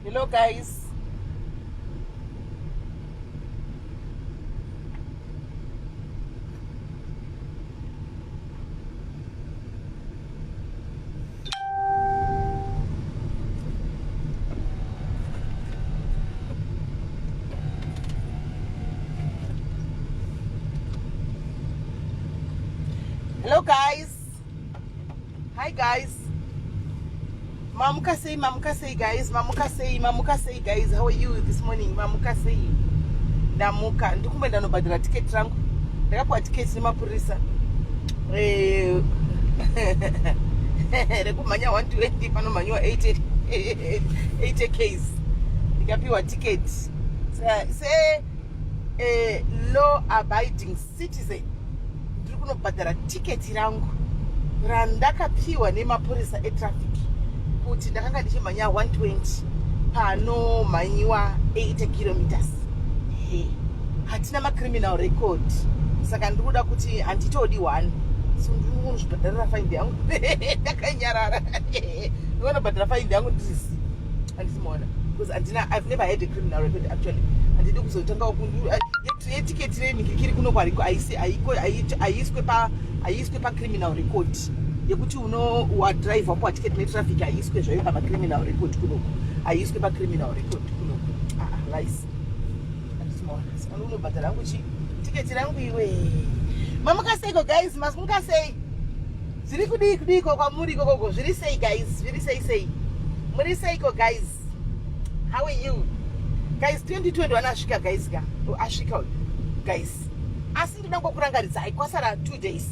Hello guys. Hello guys. Hi guys. Mamuka say guys. Mamuka say guys. How are you this morning? Mamuka say. Ndamuka. Ndikumbe ndanobhadhira ticket rangu. Ndakapuwa ticket nemapurisa. Rekumhanya 120 panomhanyiwa 80 Ks. Ndikapiwa ticket. Say law abiding citizen. Kunobhadhara tiketi rangu randakapiwa nemapurisa etraffic kuti ndakanga ndichimhanya 120 pano mhanyiwa 80 kilometers. Hatina macriminal record, saka ndikuda kuti handitodi 1, so ndinozvibhadharira faindi yangu. Ndakanyarara. Ndinobhadhara faindi yangu ndisi handisimaona because I've never had a criminal record actually. Handidi kuzotanga yeticket renikikiri kuno kwariko aiswe pa criminal record yekuti wadrive wapo ticket netraffic aiswe zvayo pa criminal record kuno aiswe pa criminal record kuno lies handisimaona saka unobhadhara yangu ticket rangu iwe. Mamukaseko guys, masmukasei zviri kudiko kwamuri kokoko zviri sei guys, zviri sei muri seiko guys? How are you guys? 2021 asvika guys, asvika guys, asi ndinoda kukurangaridzai kwasara 2 days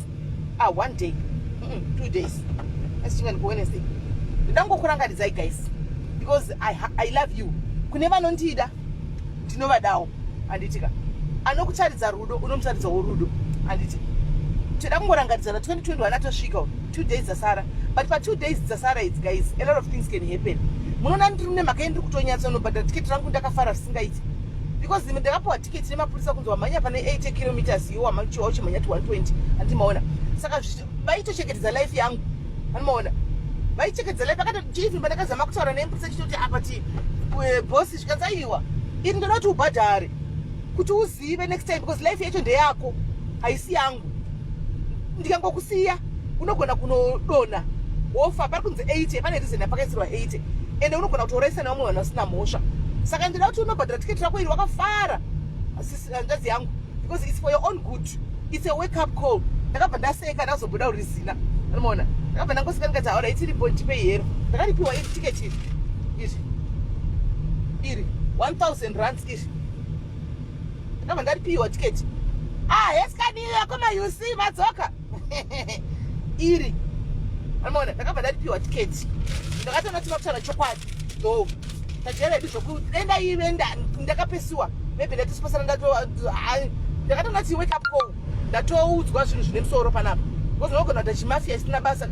1 day 2 days asichinga ndiko Wednesday. Ndinoda kukurangaridzai guys because I love you. Kune vanondida ndinovadawo handitika, anokucharidza rudo unomutaridzawo rudo handiti. Toda kungorangaridzana 2021 atosvika 2 days dzasara, but pa 2 days dzasara idzi guys a lot of things can happen. Munoona ndiri nemhaka yendiri kutonyatsa nobhadhara tiketi rangu ndakafara zvisingaiti because ndakapiwa tiketi nemapurisa kunzi wamhanya pane 80 kilometers iwo wachimhanya 120 handimaona. Saka vaitochengetedza life yangu handimaona, vaichengetedza life akatochivimba. Ndakazama kutaura nemapurisa chitoti apati bosi zvikanzaiwa ini ndoda kuti ubhadhare kuti uzive next time because life yacho ndeyako haisi yangu. Ndikangokusiya unogona kunodona wofa pari kunzi 80 pane reason yapakaisirwa 80 ende unogona kutoraisa neumwe vanhu vasina mhosva. Saka ndinoda kuti unobhadhara tiketi rako iri wakafara hanzvadzi yangu because it's for your own good, it's a wake up call. Ndakabva ndaseka ndazobuda uri zina unoona, ndakabva ndangoseka ndikati aura itiri point pay hero. Ndakaripiwa iri tiketi iri 1000 rands iri ndakabva ndaripiwa tiketi. Yesikaniyo koma UC madzoka iri unoona, ndakabva ndaripiwa tiketi. Ndakatona tinokutaura chokwadi no tajeredu zvokudenda ive ndakapesiwa maybe ndatisipasana ndakatona ti wake up call ndatoudzwa zvinhu zvine musoro panapa because unogona kuti chimafia isina basa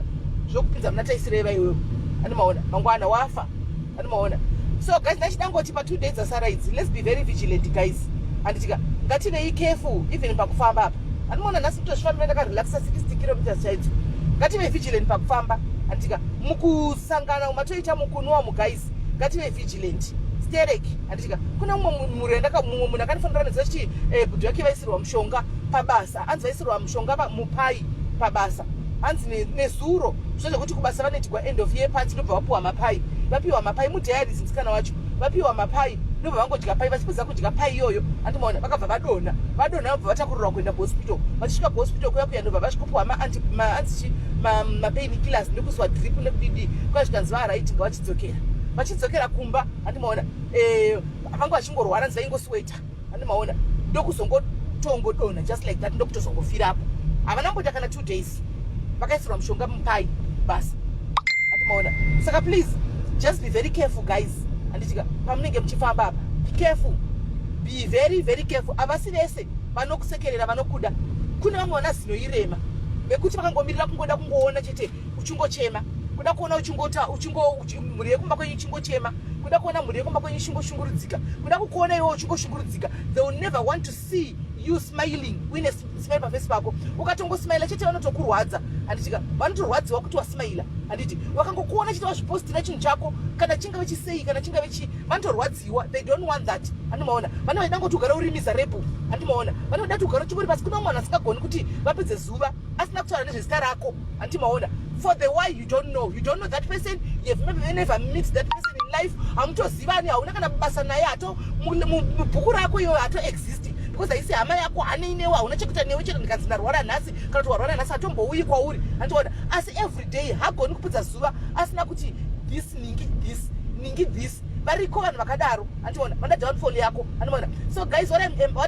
zvokupinza muna taisireva iwewe handimaona mangwana wafa handimaona. So guys, ndachidangoti pa 2 days dzasara idzi let's be very vigilant guys. Handitika ngativei careful even pakufamba apa handimaona nhasi kutozvifambira ndakarelaxa 60 kilometers chaidzo. Ngative vigilant pakufamba handitika mukusangana matoita mukunwa muguys, ngative vigilant stereki handitika. Kuna mumwe munhu akanifanira neza kuti budhu yake vaisirwa mushonga pabasa, hanzi vaisirwa mushonga mupai pabasa, hanzi nezuro zvozvokuti kubasa vanoitigwa end of year party ndobva vapiwa mapai, vapiwa mapai mudhiaries musikana wacho vapiwa mapai ndobva vangodya pai, vachipedza kudya pai iyoyo handimaona vakabva vadonha vobva vatakurirwa kuenda kuhospital. Vachisvika kuhospital kuya ndobva vasvikopiwa mapain killers nekuiswa drip nekudidi kwazvikanzi varaitinga vachidzokera kumba handimaona. Vanga vachingorwara nzi vaingosweta handimaona ndokuzongotongodonha just like that ndokutozongofirapo. Havana mbota kana 2 days vakaisirwa mushonga mupai basi handimaona. Saka please just be very careful guys. Handitika pamunenge muchifamba apa be careful, be very very careful. Havasi vese vanokusekerera vanokuda. Kuna vamwe vana zinoirema vekuti vakangomirira kungoda kungoona chete uchingochema, kuda kuona mhuri yekumba kwenyu uchingochema, kuda kuona mhuri yekumba kwenyu uchingoshungurudzika, kuda kukuona iwe uchingoshungurudzika. They will never want to see you smiling, uine smile pafesi pako. Ukatongosmaila chete vanotokurwadza handitika vanotorwadziwa kuti wasmaila handiti wakangokuona chita wazvipostira chinhu chako kana chinga vechisei kana chinga vanotorwadziwa. They don't want that. Handimaona vanoda kuti ugare uri miserable. Handimaona vanoda kuti ugare uchingori pasi. Kuna mwana asingagoni kuti vapedze zuva asina kutaura nezvezita rako. Handimaona for the why you don't know that person. You have maybe never met that person in life. Hamutozivani, hauna kana basa naye, hato mubhuku rako iyo hato exist. Because I say hama yako ane inewa hauna chekuita newe chero ndikanzi ndarwara nhasi kana kuti warwara nhasi hatombouyi kwauri. Handiona asi every day hagoni kupedza zuva asina kuti this ningi this variko vanhu vakadaro. Handiona vana downfall yako. Handiona so guys, what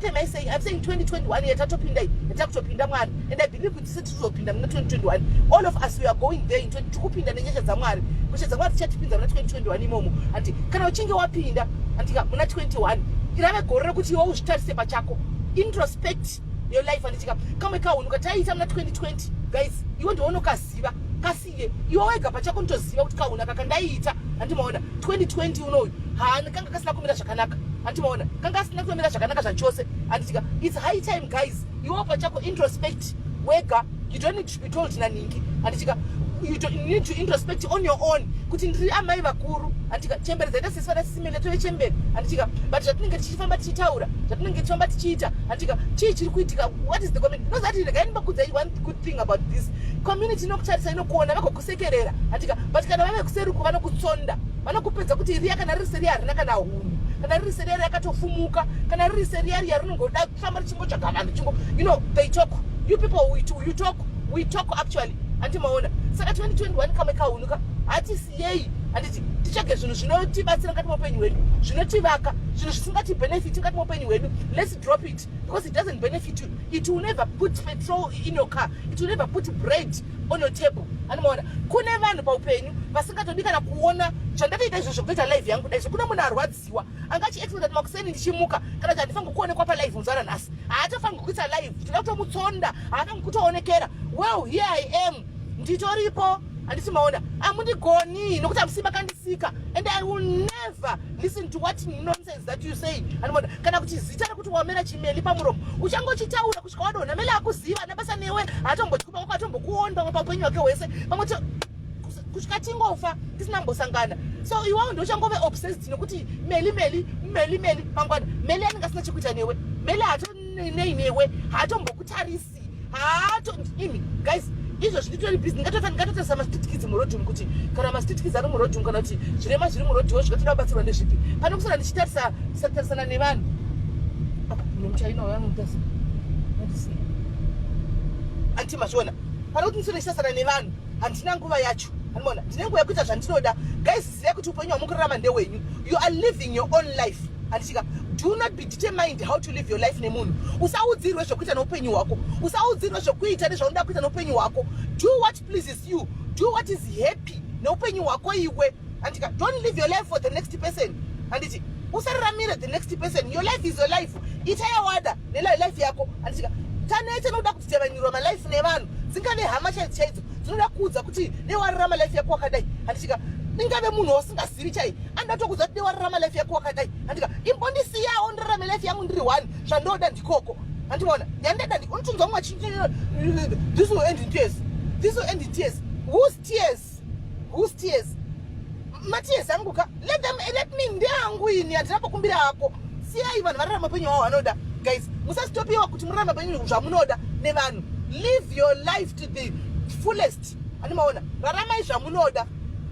am I saying? I'm saying 2021 yatatopinda yatakutopinda mwari, and I believe kuti setizopinda muna 2021. All of us we are going there in 20 tikupinda nenyasha dzamwari. Kusha dzamwari tichatipinda muna 2021 imomo. Anti kana uchinge wapinda antika muna 21 irave gore rekuti iwe uzvitarise pachako, introspect your life. Anditika kamwe kaunuka taita muna 2020 guys, iwe ndiwe unokaziva kasiye iwe wega pachako nitoziva kuti kaunaka kandaiita. Handimaona 2020 unoyu haana kanga kasina kumira zvakanaka. Handimaona kanga asina kumira zvakanaka zvachose. Handitika it's high time guys, iwe pachako introspect wega. You don't need to be told naningi. Handitika you need to introspect on your own kuti ndiri amai vakuru. Handitika chemberi dzaita sisi vana Sis Melly tove chemberi. Handitika but zvatinenge tichifamba tichitaura, zvatinenge tichifamba tichiita, handitika chii chiri kuitika, what is the community. Nozati regai ndimbakudza one good thing about this community, inokutarisa inokuona vagokusekerera. Handitika but kana vave kuseruku vanokutsonda, vanokupedza kuti iri kana riri seri harina kana hunhu, kana riri seri yari yakatofumuka, kana riri seri yari yarinongoda kufamba richingotsvaga vanhu chingo, you know, they talk. You people we talk actually. Handimaona saka 2021 kamwe kaunuka hatisiyei. Handiti tichage zvinhu zvinotibatsira mukati meupenyu hwedu, zvinotivaka, zvinhu zvisingati benefit mukati meupenyu hwedu. Let's drop it because it doesn't benefit you. It will never put petrol in your car. It will never put bread on your table. Handimaona kune vanhu paupenyu vasingatodi kana kuona zvandatoita izvozvo kutoita live yangu daizvo. Kuna munhu arwadziwa angachiexpect kuti makuseni ndichimuka kana kuti handifaniri kuonekwa palive muzvara nhasi, haatofaniri kuita live, toda kutomutsonda, haafaniri kutoonekera. Well, here I am, nditoripo. Handiti maona amundigoni nokuti amusima kandisika, and I will never listen to what nonsense that you say. Handimaona kana kuti zita rekuti wamera chimeli pamuromo uchangochitaura kusvika wadonha mele akuziva nabasa newe hatombotikupa kwako, hatombokuoni pamwe paupenyu hwake hwese, pamwe kusvika tingofa tisina mbosangana. So iwawo ndochangove obsessed nokuti Melly mangwana Melly anenge asina chekuita newe, Melly hatonei newe, hatombokutarisi, imi guys izvo zvinotori business. Ngatotarisa mastreet kids murodhum kuti kana mastreet kids ari murodhum kana kuti zvirema zviri murodhiwo zvinotoda kubatsirwa nezvipi. Pane kusara ndichitarisana nevanhu nemuchaina wayangutarisa anti mazviona, pane kuti ndisore ndichitarisana nevanhu handina nguva yacho. Handimaona ndine nguva yekuita zvandinoda guys. Zivai kuti upenyu hwamukurarama ndehwenyu. You are living your own life. Handitika do not be determined how to live your life nemunhu. Usaudzirwe zvokuita noupenyu hwako, usaudzirwe zvokuita nezvaunoda kuita noupenyu hwako. Do what pleases you, do what is happy noupenyu hwako iwe. Handika don't live your life for the next person. Handiti usararamire the next person. Your life is your life. Ita yawada nelife yako. Handika tanete noda kuti tevanirwa malife nevanhu dzingane hama chaidzo dzinoda kuudza kuti newararama life yako wakadai. Handika ingave munhu wasingazivi chai andatokuudza kuti newararama life yako wakadai. Handika imbondisiyawo ndirarame life yangu ndiri one, zvandoda ndikoko. Handimaona yandada unotunzwa mumwe this will end in tears, this will end in tears. Whose tears? Matears angu ka let me ndeangu ini handina pokumbira hako. Siyai vanhu vararama upenyu hwavo hwanoda guys. Musasitopiwa kuti murarama upenyu zvamunoda nevanhu. Live your life to the fullest. Handimaona raramai zvamunoda.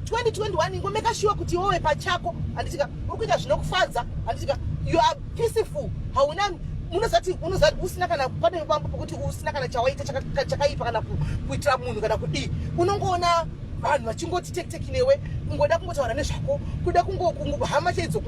2021 ingomeka sure kuti iwewe pachako handitika uri kuita zvinokufadza. Handitika you are peaceful. Hauna unozati usina kana pane pambo pokuti usina kana chawaita chakaipa kana kuitira munhu kana kudii. Unongoona vanhu vachingoti tekiteki newe, kungoda kungotaura nezvako, kuda kungohama chaidzo,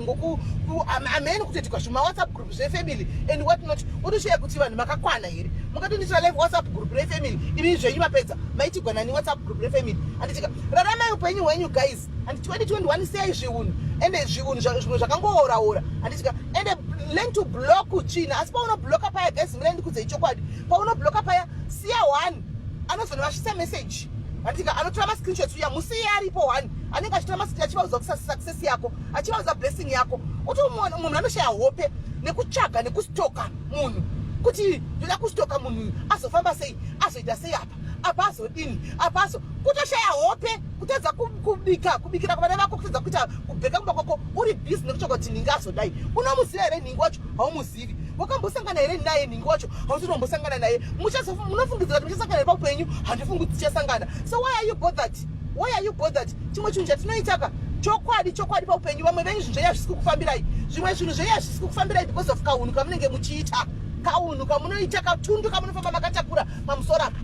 amene kutoti kwazvima WhatsApp group zvefamily and what not. Unosheya kuti vanhu makakwana here, mukatonditira live WhatsApp group refamily, imi zvenyu mapedza maitigwana ni WhatsApp group refamily. Handitika raramai upenyu hwenyu guys. And 2021 siyai zviunhu, ende zviunhu zvimwe zvakangoora. Handitika ende learn to block china. Asi paunobloka paya guys, miraindi kudze ichokwadi, paunobloka paya siya one anozonivashisa message. Handika anotora mascreenshots uya musiye aripo one anenge achitora mascreen achivaudza success yako, achivaudza blessing yako. Utomuona munhu anoshaya hope nekutsvaga nekustoka munhu kuti ndoda kustoka munhu azofamba sei, azoita sei apa, apazo dini apazo kutoshaya hope kutadza kubikira kuvana vako kutadza kuita kubheka kumba kwako uri busy nekutsvaka kuti ningi azodai. Unomuziva here ningi wacho? Haumuzivi. Wakambosangana here naye ningi wacho? Hautombosangana naye. Munofungidzira kuti muchasangana here paupenyu? Handifungi kuti tichasangana. So why are you bothered? Why are you bothered? Chimwe chinhu chatinoitaka chokwadi paupenyu. Vamwe venyu zvinhu zvenyu hazvisi kukufambirai. Zvimwe zvinhu zvenyu hazvisi kukufambirai because of kaunhu kamunenge muchiita. Kaunhu kamunoita, katundu kamunofamba makatakura pamusoro apa.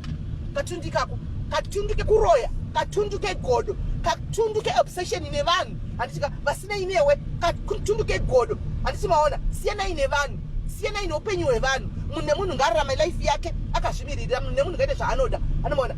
Katundu ikako, katundu kekuroya, katundu kegodo, katundu keobsession nevanhu. Handitika vasinei newe, katundu kegodo. Handiti maona, siyanai nevanhu, siyanai neupenyu hwevanhu. Munhu nemunhu ngaararame life yake akazvimirira, munhu nemunhu ngaite zvaanoda. Anomaona,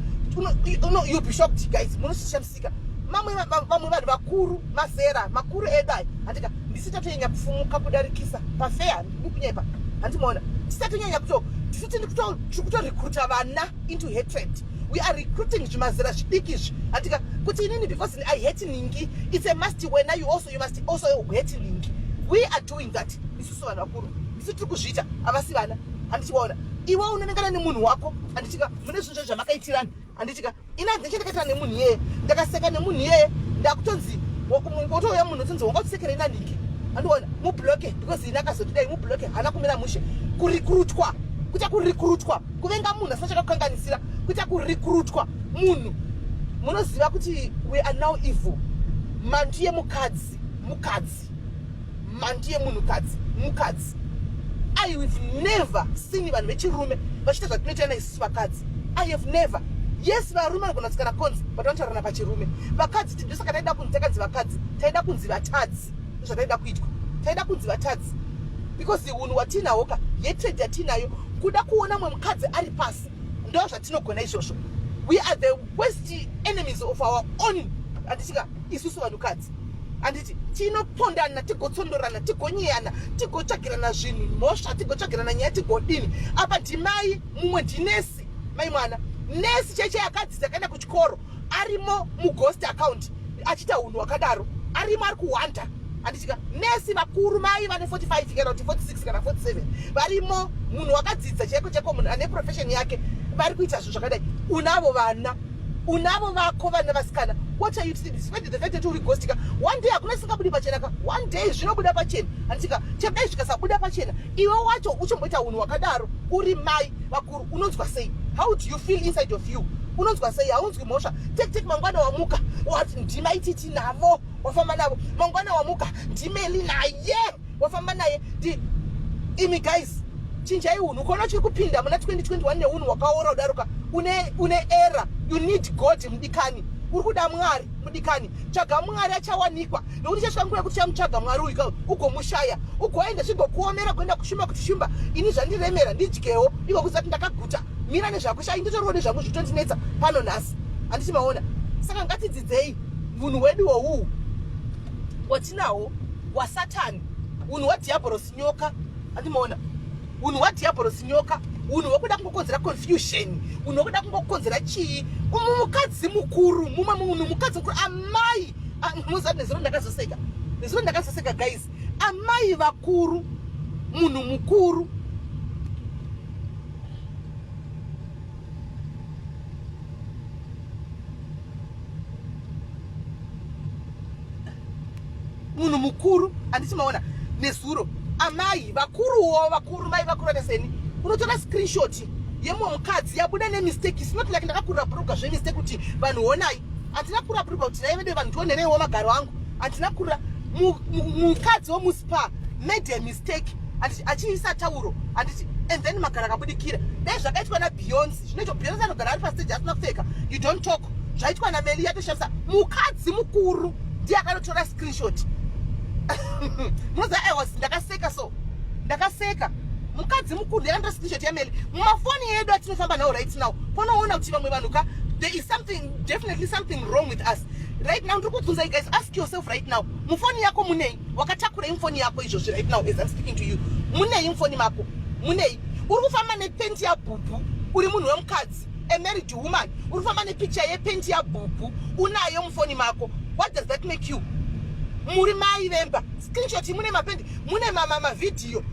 you'll be shocked guys, munoshamsika. Mamwe vanhu vakuru, mazera, makuru edai. Handika ndisitatonya kufumuka kudarikisa pafea ndikunyepa. Handimoona, tisatonyanya kutorecruita vana into hatred. We are recruiting zvimazera zvidiki izvi. Handika kuti inini because I hate ningi, it's a must when you must also hate ningi. We are doing that. Isusu vanhu vakuru, isu tiri kuzviita avasi vana. Handichivaona iwe unonengana nemunhu wako. Handitika mune zvinhu zvamakaitirana. Handitika ina ndichendakaitira nemunhu iyeye, ndakaseka nemunhu iyeye, ndakutonzi wotouya munhu otonzi wangatisekera ina ningi. Handiona mubloke because ina akazotidai mubloke, hana kumira mushe. Kurikurutwa, kuita kurikurutwa, kuvenga munhu asina chakakukanganisira, kuita kurikurutwa munhu. Munoziva kuti we are now evil. Mantu yemukadzi, mantu yemunhukadzi, mukadzi. I have never seen vanhu vechirume vachiita zvatinoita isusu vakadzi. I have never. Yes, varume vanogona kusikana konzi, but vanotaurana pachirume. Vakadzi tidosaka taida kunzi takadzi vakadzi, taida kunzi vatadzi. Zvataida kuitwa. Taida kunzi vatadzi. Because unhu watinahwo, hatred yatinayo, kuda kuona mwe mukadzi ari pasi. Ndo zvatinogona izvozvo. We are the worst enemies of our own. Anditika isusu vanhukadzi. Anditi tinopondana, tigotsondorana, tigonyeyana, tigotsvagirana zvinhu, mhosva, tigotsvagirana nyaya, tigodini. Apa ndimai, mumwe ndinesi, mai mwana. Nesi cheche yakadzi dzakaenda kuchikoro, arimo mughost account, achiita unhu wakadaro, arimo ari kuhwanda. Handitika nesi vakuru mai vane 45 kana kuti 46 kana 47 varimo, munhu wakadzidza cheko munhu ane profession yake vari kuita zvinhu zvakadai. Unavo vana, unavo vako vana vasikana. What are you doing? Despite the fact that uri ghostika, one day hakuna singabudi pachena ka, one day zvinobuda pachena. Handika chemdai zvikasabuda pachena, iwe wacho uchimboita unhu wakadaro, uri mai vakuru, unonzwa sei? How do you feel inside of you? Unonzwa sei? Haunzwi mhosva. Take mangwana wamuka, wati ndimai titi navo, wafamba navo. Mangwana wamuka, ndimeli naye, wafamba naye. Imi guys, chinjai unhu, kona chiri kupinda muna 2021 neunhu wakaora udaruka, une era. You need God mudikani. Uri kuda Mwari mudikani. Tsvaga Mwari achawanikwa. Nokuti chasvika nguva yekuti chamutsvaga Mwari uyu ugomushaya. Ugoenda zvigokuomera kuenda kushumba kuti shumba. Ini zvandiremera ndidyewo. Iko kuzati ndakaguta. Mira nezvakushaya, nditoriwo nezvangu zvitondinetsa pano nhasi. Handiti maona. Saka ngatidzidzei munhu wedu wowu watinahwo waSatani. Unhu hwadhiabhorosi nyoka. Handimaona. Unhu hwadhiabhorosi nyoka. Unhu hwekuda kungokonzera confusion. Unhu hwekuda kungokonzera chii. Mukadzi mukuru, mumwe munhu mukadzi mukuru, amai. Muzati nezuro ndakazoseka. Nezuro ndakazoseka guys. Amai vakuru, munhu mukuru. Munhu mukuru, handiti maona nezuro. Amai vakuruwo, vakuru, mai vakuru ataseni. Unotora screenshot yemwe mukadzi yabuda nemistake. It's not like ndakakura buruka zvemistake kuti vanhu honai. Handina kura buruka kuti naivede vanhu tionerewo magaro angu. Handina kura mukadzi womuspa made a mistake. Achiisa tauro. And then magaro akabudikira. Dai zvakaitwa naBeyonce. Zvinoita Beyonce anogara ari pastage asina kupfeka. You don't talk. Zvaitwa naMelly yatoshamisa. Mukadzi mukuru ndiye akanotora screenshot. Munoziva ndakaseka so. Ndakaseka. Mukadzi mukuru yakanda screenshot yaMelly. Mumafoni yedu atinofamba nawo right now. Panoona kuti vamwe vanhu there is definitely something wrong with us. Right now, ndikubvunza guys, ask yourself right now. Mufoni yako munei? Wakatakura imfoni yako izvozvi right now as I'm speaking to you. Munei imfoni mako? Munei? Uri kufamba nepenti yabhubhu, uri munhu wemukadzi, a married woman. Uri kufamba nepicture yepenti yabhubhu, unayo mufoni mako. What does that make you? Muri mai vemba. Screenshot mune mapendi, mune mama video.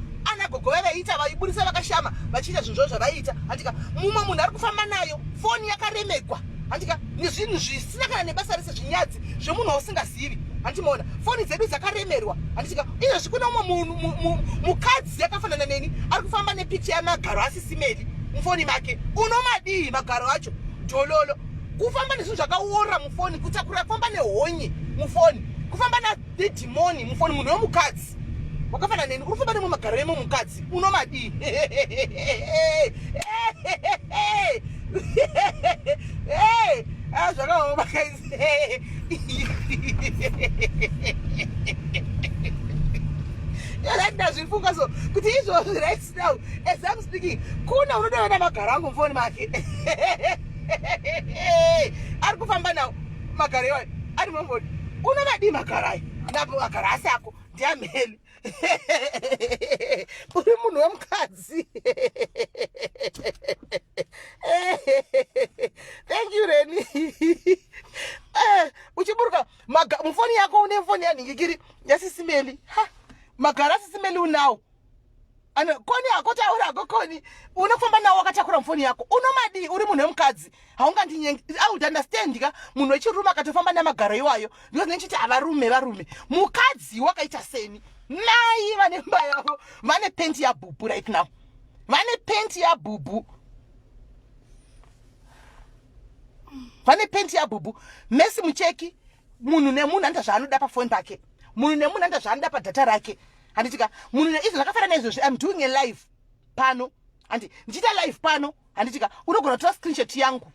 vana gogo vaiita vaiburisa vakashama vachiita zvinhu zvavaita handika mumwe munhu ari kufamba nayo foni yakaremekwa handika nezvinhu zvisina kana nebasa rese zvinyadzi zvemunhu usingazivi handimoona foni dzedu dzakaremerwa handika izvozvi kuna umwe mukadzi yakafanana neni ari kufamba nepicha yamagaro aSis Melly mufoni make unomadii magaro acho dhololo kufamba nezvinhu zvakaora mufoni kutakura kufamba nehonye mufoni kufamba nadhimoni mufoni munhu wemukadzi wakafanana neni uri kufamba nemwe magaro emwe mukadzi unomadii zvakaoma guys ndazvifunga so kuti izvozvi right now as I'm speaking kuna unodaona magaro angu mufoni make ari kufamba nawo magaro iwayo ari mumfoni unomadii magaro ayo napo magaro asi ako ndiamheli uri munhu wemukadzi thank you Reni uchiburuka mufoni yako une mfoni yanhingikiri yaSis Melly magaro aSis Melly unawo koni akotaura koni unofamba nawo wakatakura mufoni yako unomadii uri munhu wemukadzi haungandinyengi understand ka munhu wechirume akatofamba namagaro iwayo because nechiti varume mukadzi wakaita seni mai vane mba yavo vane penti yabhubhu right now vane penti yabhubhu Messi mucheki munhu nemunhu anda zvaanoda pafoni pake munhu nemunhu anda zvaanoda padhata rake handitika munhu izvo zvakafanana izvozvi I'm doing a live pano handi ndichita live pano handitika unogona kutora screenshot yangu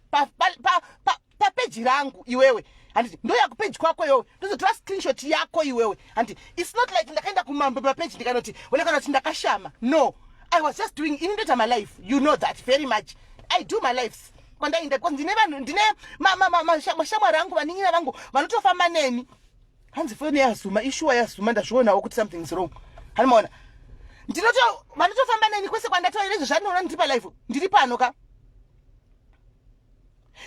papeji rangu iwewe handiti ndoya kupeji kwako iwewe ndozotora screenshot yako iwewe handiti it's not like ndakaenda kumambo papeji ndikanoti wenekanoti ndakashama no I was just doing in my life you know that very much I do my lives kwandainda ndine vanhu ndine mashamwari angu vaningira vangu vanotofamba neni hanzi foni yazuma ishuwa yazuma ndazvionawo kuti something is wrong handimaona vanotofamba neni kwese kwandatoira izvo zvandinoona ndiri palife ndiri pano ka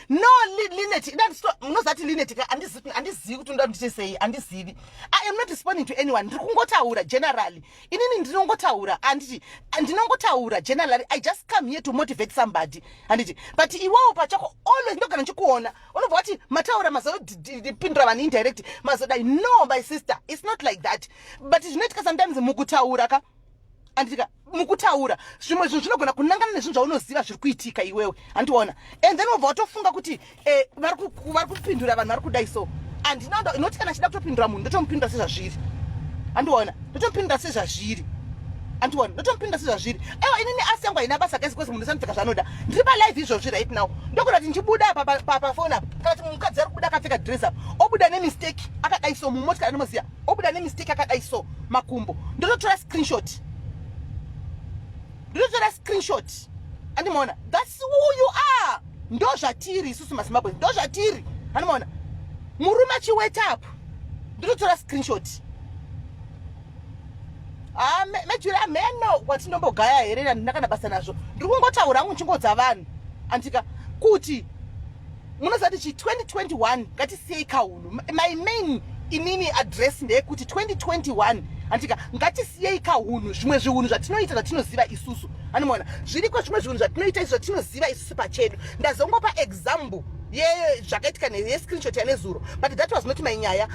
no Linet unozati Linet ka andizivi kuti ndoda ndichesei andizivi I am not responding to anyone ndiri kungotaura generally inini ndinongotaura anditi ndinongotaura generally I just come here to motivate somebody anditi but iwewo pachako always ndogana ndichikuona unobva kuti mataura mazodipindura vanhu indirect mazodai no my sister it's not like that but zvinoitika sometimes mukutaura ka andika mukutaura zvimwe zvinhu zvinogona kunangana nezvinhu zvaunoziva zviri kuitika iwewe handiona and then ubva watofunga kuti vari kupindura vanhu vari kudai so andinoda inoti kana chida kutopindura munhu ndotomupindura sezvazviri handiona ndotomupindura sezvazviri handiona ndotomupindura sezvazviri aiwa inini asi yangu haina basa kaisi kwese munhu sanopfeka zvanoda ndiri palive izvozvi right now ndogona kuti ndichibuda pafoni apa kana kuti mukadzi ari kubuda akapfeka dress up obuda nemistake akadai so mumotikari anomuziya obuda nemistake akadai so makumbo ndototora screenshot andimona that's who you are ndo zvatiri isusu mazimbabwe ndo zvatiri andimona murume achiwait up ndototora screenshot mejura meno watinombogaya here handina kana basa nazvo ndiri kungotaura hangu nchingodza vanhu andika kuti munozati chi 2021 ngatisiyei kahunu my main inini address ndeyekuti 2021 andika ngatisiyei kahunu zvimwe zvihunu zvatinoita zvatinoziva isusu andimona zviriko zvimwe zvihunu zvatinoita izvo zvatinoziva isusu pachedu ndazongopa example zvakaitika nescreenshot yanezuro but that was not my nyaya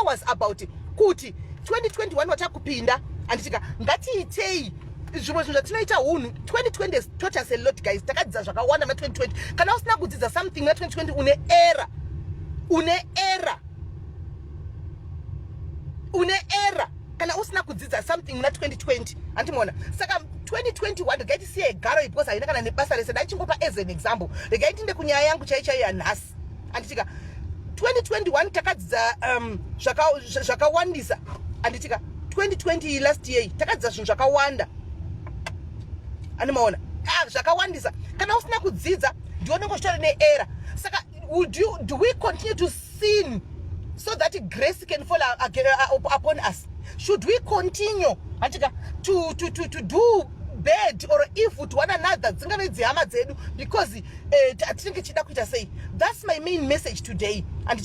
was about kuti 2021 watakupinda anditika ngatiitei zvimwe zvinhu zvatinoita hunhu 2020 has taught us a lot guys takadzidza zvakawanda ma2020 kana usina kudzidza something na2020 une error kana usina kudzidza something muna 2020 andimona saka 2021 regai tisiye garo because haina kana nebasa rese ndachingopa as an example regai tinde kunyaya yangu chaichai yanhasi anditika 2021 takadzidza zvakawandisa anditika 2020 last year takadzidza zvinhu zvakawanda animaona zvakawandisa kana usina kudzidza ndionenge uchitori neerror saka do we continue to sin so that grace can fall upon us? Should we continue to do bad or evil to one another because that's my main message today. And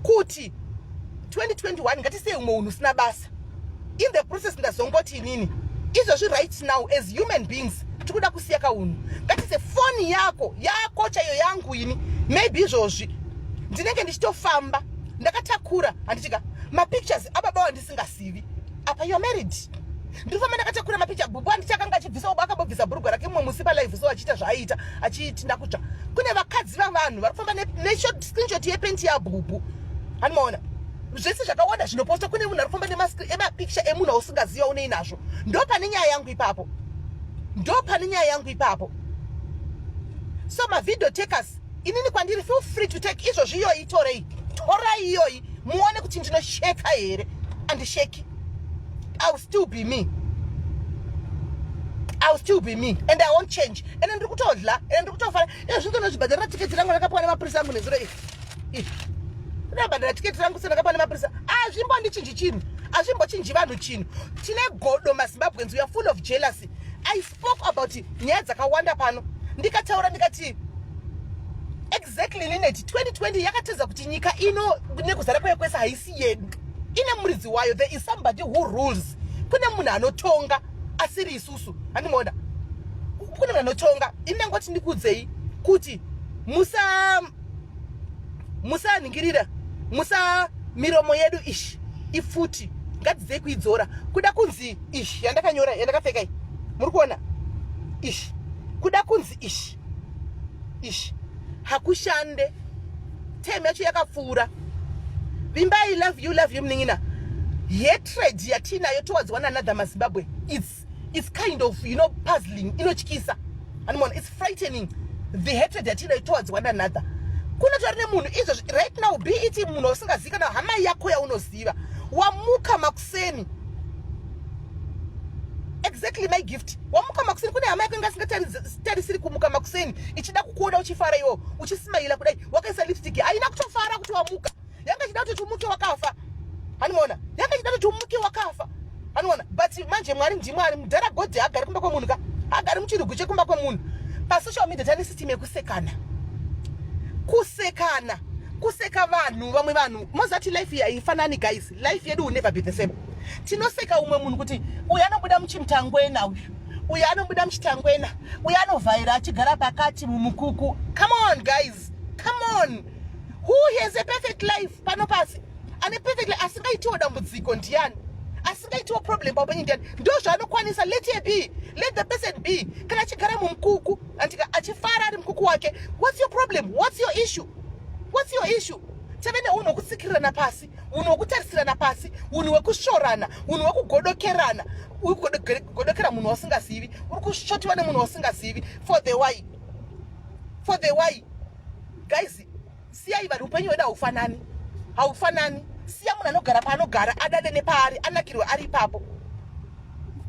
kuti 2021 ngati say umuntu sina basa in the process ndazongoti nini izvozvi right now as human beings tikuda kusiyaka unhu ngatise foni yako chaiyo yangu ini maybe izvozvi ndinenge ndichitofamba ndakatakura handitika mapictures ababa wandisingasivi apa you are married ndifamba ndakatakura mapicture bubu andichakanga achibvisa akambobvisa bhurugwa rake mumwe musi palive so achiita zvaaita achiti ndakutsva kune vakadzi vavanhu vari kufamba nescreenshot yepenti yabubu hanimaona zvese zvakawanda zvinoposta kune munhu ari kufamba nemapicture emunhu ausingaziva unei nazvo ndo pane nyaya yangu ipapo so mavideo takers inini kwandiri feel free to take izvozvi iyoyi torai iyoyi muone kuti ndinosheka here andisheki I'll still be me and I won't change and ndiri kutodla and ndiri kutofara zvinonozvibhadharira tiketi rangu rakapiwa nemapurisa angu nezuro iyi ndabhadhara tiketi rangu sendakapiwa nemapurisa azvimbondichinji chinhu azvimbochinji vanhu chinhu tine godo maZimbabweans we are full of jealousy. I spoke about nyaya dzakawanda pano ndikataura ndikati exactly Linet 2020 yakatedza kuti nyika ino nekuzara kwayo kwese haisi yedu ine muridzi wayo. There is somebody who rules. Kune munhu anotonga asiri isusu handimoda kune munhu anotonga ine ngoti ndikudzei kuti musaningirira miromo yedu ishi ifuti ngadzei kuidzora kuda kunzi ishi yandakanyora yandakapfeka iyi muri kuona ishi kuda kunzi ishi hakushande time yacho yakapfuura vimbai love you mningina hatred yatinayo towards one another maZimbabwe it's kind of puzzling inotyisa animona it's frightening the hatred yatinayo towards one another kuna tori nemunhu izvo right now be it munhu usingazivi kana hama yako yaunoziva wamuka makuseni exactly my gift wamuka makuseni kune hama yako ingasingatarisiri kumuka makuseni ichida kukuona uchifara iwo uchisimaila kudai wakaisa lipstick haina kutofara kuti wamuka yanga chida kuti umuke wakafa hanimona yanga chida kuti umuke wakafa hanimona but manje mwari ndimwari mudhara godhe agari kumba kwemunhu ka agari muchirugu chekumba kwemunhu pasocial media tane system yekusekana kuseka vanhu vamwe vanhu mozati life haifanani guys. Life yedu will never be the same. Tinoseka umwe munhu kuti uyu anobuda muchimutangwena uyu anobuda muchitangwena uyu anovhaira achigara pakati mumukuku. Come on guys, come on. Who has a perfect life pano pasi ane perfect life asingaitiwo dambudziko ndiani asingaitiwo problem paupenyu ndiani ndo zvaanokwanisa. Let it be, let the person be. Kana achigara mumukuku andika achifara ari mukuku wake, what's your problem? What's your issue? Tevene unhu wekutsikirana pasi, unhu wekutarisirana pasi, unhu wekushorana, unhu wekugodokerana, uri kugodokera munhu wasingazivi, uri kushotiwa nemunhu wasingazivi. For the why guys, siyai vanhu upenyu hwedu haufanani. Siya munhu anogara paanogara adade nepaari anakirwe ari ipapo.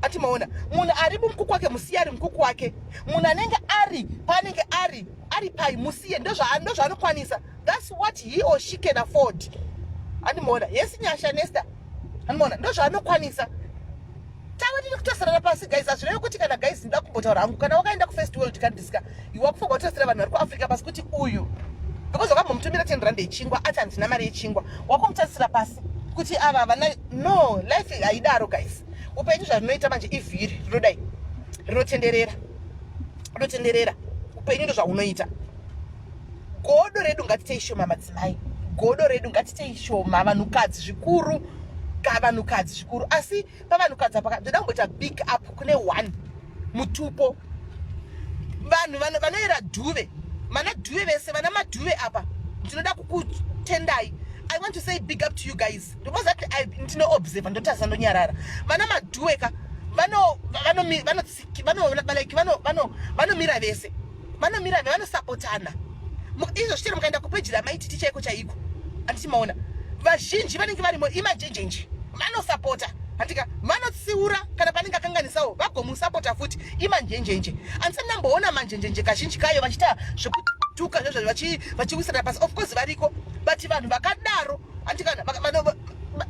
Atimaona munhu ari mumukuku wake musiye ari mukuku wake, munhu anenge ari paanenge ari pai musiye ndo zvaanokwanisa. That's what he or she can afford. Andimoda yes nyasha nesta andimoda ndo zvaanokwanisa. Tawe tiri kutosarana pasi guys. Azvirevi kuti kana guys ndakumbotaura hangu kana wakaenda kuFirst World kandiska iwe wakufunga kutosira vanhu vari kuAfrica pasi kuti uyu because wakambomutumira 10 rand yechingwa ati handina mari yechingwa wakumutarisira pasi kuti ava havana. No, life haidaro guys. Upenyu zvazvinoita manje ivhiri rinodai rinotenderera upenyu ndo zvaunoita. Godo redu ngatitei shoma madzimai, godo redu ngatitei shoma vanhukadzi zvikuru asi pavanhukadzi apa ndoda kungoita big up kune one mutupo vanhu vanoera dhuve mana dhuve vese vana madhuve apa ndinoda kukutendai. I want to say big up to you guys because that ndino observe ndotaza ndonyarara vana madhuve ka vanomira vese vanosapotana. Izvo zvitero mukaenda kupeji ramaiti chaiko chaiko anditimaona vazhinji vanenge varimo imajenjenji vanosapota handika vanotsiura kana panenge akanganisawo vagomusapota futi imanjenjenje. Andisati ndamboona manjenjenje kazhinji kayo vachiita zvekutuka zvozvo vachiwisana pasi. Of course variko but vanhu vakadaro andika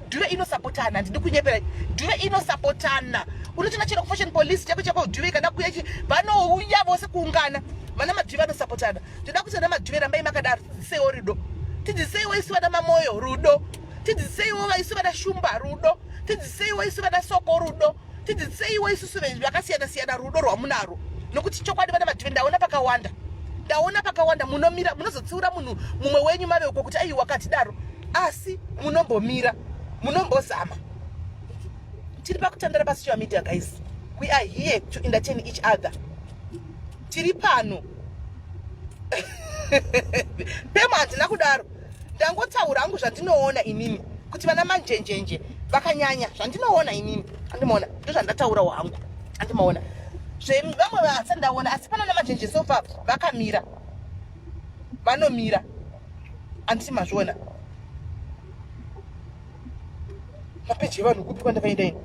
dhuve inosapotana. Handidi kunyepera, dhuve inosapotana. Unotoona chero kufashion police chako dhuve kana kuya vanouya vose kuungana vana madhuve vanosapotana. Ndoda kuti vana madhuve rambai makadaro tidzisewo rudo, tidziseiwo isu vana mamoyo rudo, tidziseiwo vaisu vana shumba rudo, tidziseiwo isu vana soko rudo, tidzidziseiwo isusu vakasiyana-siyana rudo rwamunaro nokuti chokwadi vana madhive ndaona pakawanda munomira munozotsiura munhu mumwe wenyu mave uko kuti aiwa katidaro asi munombomira munombozama tiri pakutandara pasocial media guys. We are here to entertain each other. Tiri pano pema handina kudaro ndangotaura hangu zvandinoona inini kuti vana manjenjenje vakanyanya zvandinoona inini andimaona ndo zvandataura hwangu andimaona zvevamwe vasati ndaona asi pana namajenje sofa vakamira vanomira handiti mazviona mapeji evanhu kupi kwandakaenda ini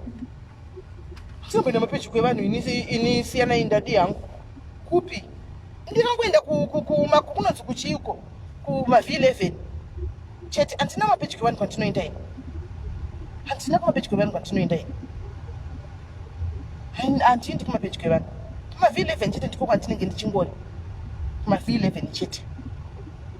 ndinomboenda mapeji kwevanhu ini siyana indadi yangu kupi ndinongoenda kunonzi kuchiiko kuma-V11 chete handina mapeji kwevanhu kwandinoenda ini handina kumapeji kwevanhu kwandinoenda ini handiendi kumapeji kwevanhu kuma-V11 chete ndiko kwandinenge ndichingona kuma-V11 chete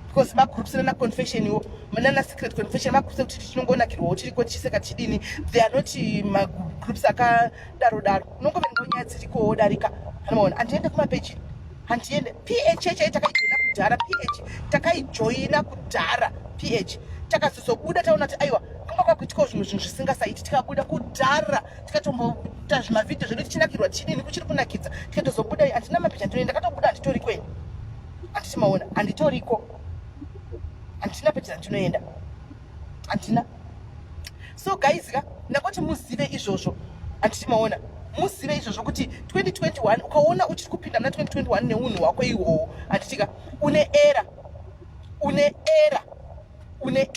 because magroups nana confession iwo manana secret confession magroups ekuti tichinongonakirwawo tiriko tichiseka tichidini, they are not magroups akadaro nongove ngonyaya dzirikowo darika anomaona handiende kumapeji handiende ph takaijoina kudhara ph takaijoina kudhara ph takazozobuda taona kuti aiwa kunga kwakuitikawo zvimwe zvinhu zvisingasaiti tikabuda kudhara tikatomboita zvimavhidhio zvedu tichinakirwa tichidini kuchiri kunakidza tikatozobuda handina mapeji handinoenda ndakatobuda handitori kweni handiti maona handitoriko handina peji handinoenda handina. So guys ndakoti muzive izvozvo handiti maona muzive izvozvo kuti 2021 ukaona uchiri kupinda muna 2021 neunhu hwako ihwohwo handitika une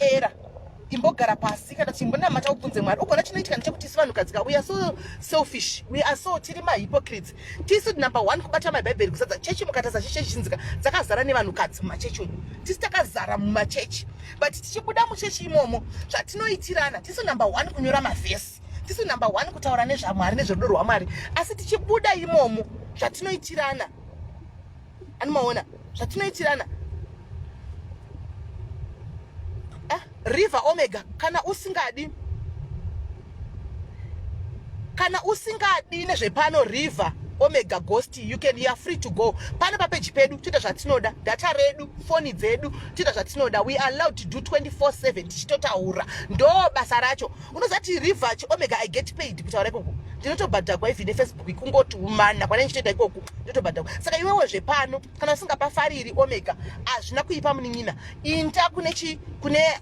era imbogara pasi kana timbonamata ubvunze Mwari ugona chinoitika ndechekuti isi vanhukadzi we are so selfish, we are so tiri mahypocrites. Tisu number 1 kubata mabhaibheri kusadza chechi mukataza chechi chinzika dzakazara nevanhukadzi mumachechi umu tisi takazara mumachechi but tichibuda muchechi imomo zvatinoitirana tisu number 1 kunyora mavhesi tisu number 1 kutaura nezvaMwari nezverudo rwaMwari asi tichibuda imomo zvatinoitirana anomaona zvatinoitirana River Omega kana usingadi nezvepano River Omega Ghost you are free to go pano papeji pedu tiita zvatinoda data redu foni dzedu tiita zvatinoda we are allowed to do 24/7 tichitotaura ndo basa racho unozati River Omega I get paid kutaura ikoko ndinotobhadhagwa even neFacebook kungotumana kwana ndichitoita ikoko ndinotobhadhagwa saka iwewe zvepano kana usingapafariri Omega hazvina kuipa munin'ina inta kune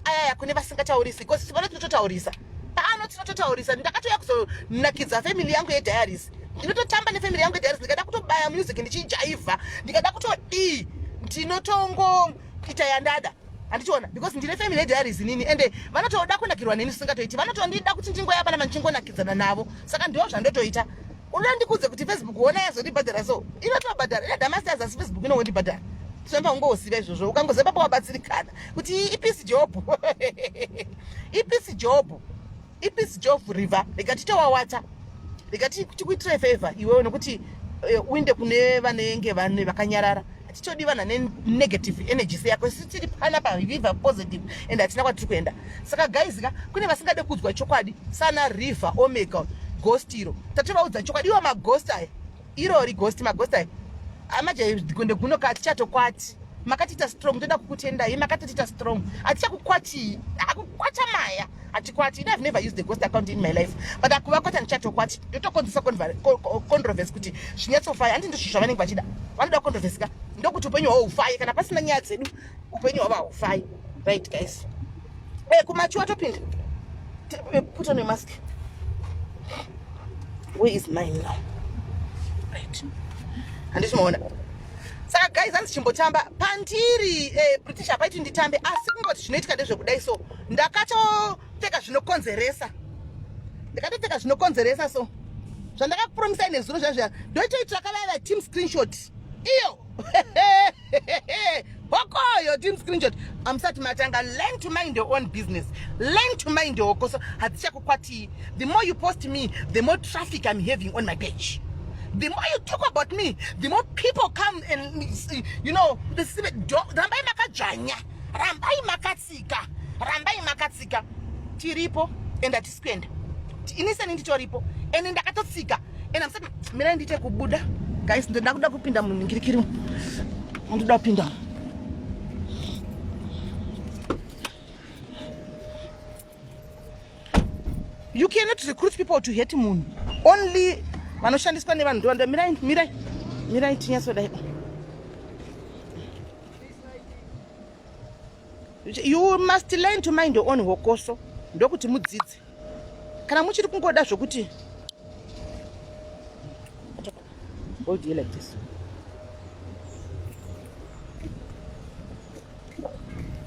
aya kune vasingataurisi because tivana tinototaurisa pano tinototaurisa ndakatoya kuzonakidza family yangu yediaries ndinototamba nefamily yangu yediaries ndikada kutobaya music ndichijaivha ndikada kutodii ndinotongoita yandada handichiona because ndine family yediaries nini ende vanotoda kunakirwa neni singatoiti vanotondida kuti ndingoya pana mandingonakidzana navo saka ndiwo zvandotoita unoda ndikudze kuti Facebook wona yazondibhadhara so inotobhadhara ina damasters asi Facebook inongondibhadhara tinomba ungosiva izvozvo ukangozepapo wabatsirikana kuti ipisi job River rikatitowawata rikati tikuitire favor iwewe nokuti uinde kune vanenge vane vakanyarara hatitodi vana negative energies yako tiri pana River positive and hatina kwatiri kuenda saka guys kune vasingade kudzwa chokwadi sana River Omega Ghost iro tatovaudza chokwadi iwo maghost aya irori ghost maghost aya amajagonde guno katichatokwati makatita strong toda kukutendai makatita strong atichakukwati akukwata maya atikwati I've never used the ghost account in my life but akuvakwata ndichatokwati ndotokonzesa controversy kuti zvinyatsofaya handi ndizvo zvavanenge vachida vanoda controversy ndokuti upenyu hwavo hufai kana pasina nyaya dzedu upenyu hwavo hufai right guys kumachuwa topinda put on your mask where is mine now right handishimaona saka guys handichimbotamba pandiri British apaiti nditambe asi kungoti zvinoitika ndezvekudai so ndakatopfeka zvinokonzeresa so zvandakakupromisai nezuro zvazvia ndoitoitira kavava team screenshot iyo bokoyo team screenshot amusati matanga learn to mind your own business learn to mind your koso hatichakukwati the more you post me the more traffic I'm having on my page. The more you talk about me, the more people come and, you know, rambai makajanya, rambai makatsika, tiripo, and that is spend. iniseni nditoripo ende ndakatotsika ende msati mirai ndiite kubuda guys ndoda kuda kupinda munhingirikiri ndoda kupinda you cannot recruit people to hate munhu only vanoshandiswa nevanhu ndowanda mirai tinyatsoda you must learn to mind your own hokoso ndokuti mudzidze kana muchiri kungoda zvokuti hold you like this.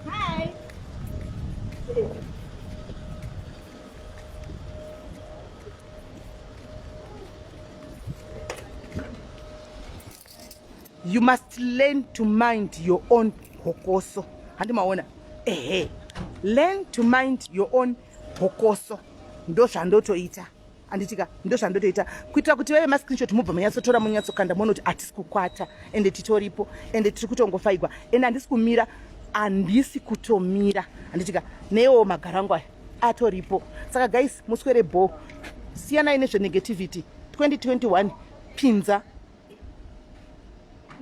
Hi. You must learn to mind your own hokoso. Handi maona. Learn to mind your own hokoso. Ndo zvandotoita. Anditika ndo zvandotoita kuitira kuti wewe mascreenshot mubva munyatsotora munyatsokanda muona kuti hatisi kukwata ende titoripo ende tiri kutongofaigwa ende handisi kumira handisi kutomira anditika newo magarango atoripo saka guys muswere ball siyanai nezvenegativity 2021 pinza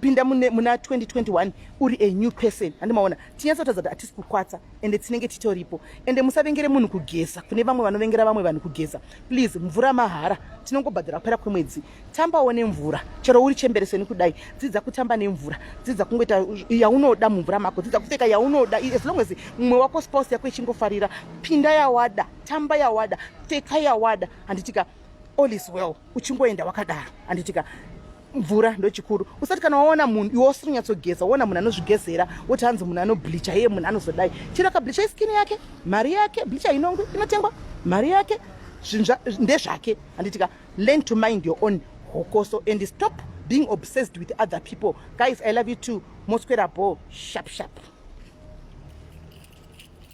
pinda muna 2021 uri a new person handimaona tinyatsotadza kuti hatisi kukwata ende tinenge titoripo ende musavengere munhu kugeza kune vamwe vanovengera vamwe vanhu kugeza please mvura mahara tinongobhadhara kupera kwemwedzi tambawo nemvura chero uri chembereseni kudai dzidza kutamba nemvura dzidza kungoita yaunoda mumvura mako dzidza kupfeka yaunoda as long as mumwe wako spouse yako ichingofarira pinda yawada tamba yawada pfeka yawada handitika all is well uchingoenda wakadaro handitika mvura ndo chikuru usati kana waona munhu iwe usiri kunyatsogeza waona munhu anozvigezera woti hanzi munhu anobleacha iye munhu anozodai chiro akableacha skin yake mari yake bleacha inongwe inotengwa mari yake ndezvake handitika learn to mind your own hokoso and stop being obsessed with other people guys I love you too mosquera ball sharp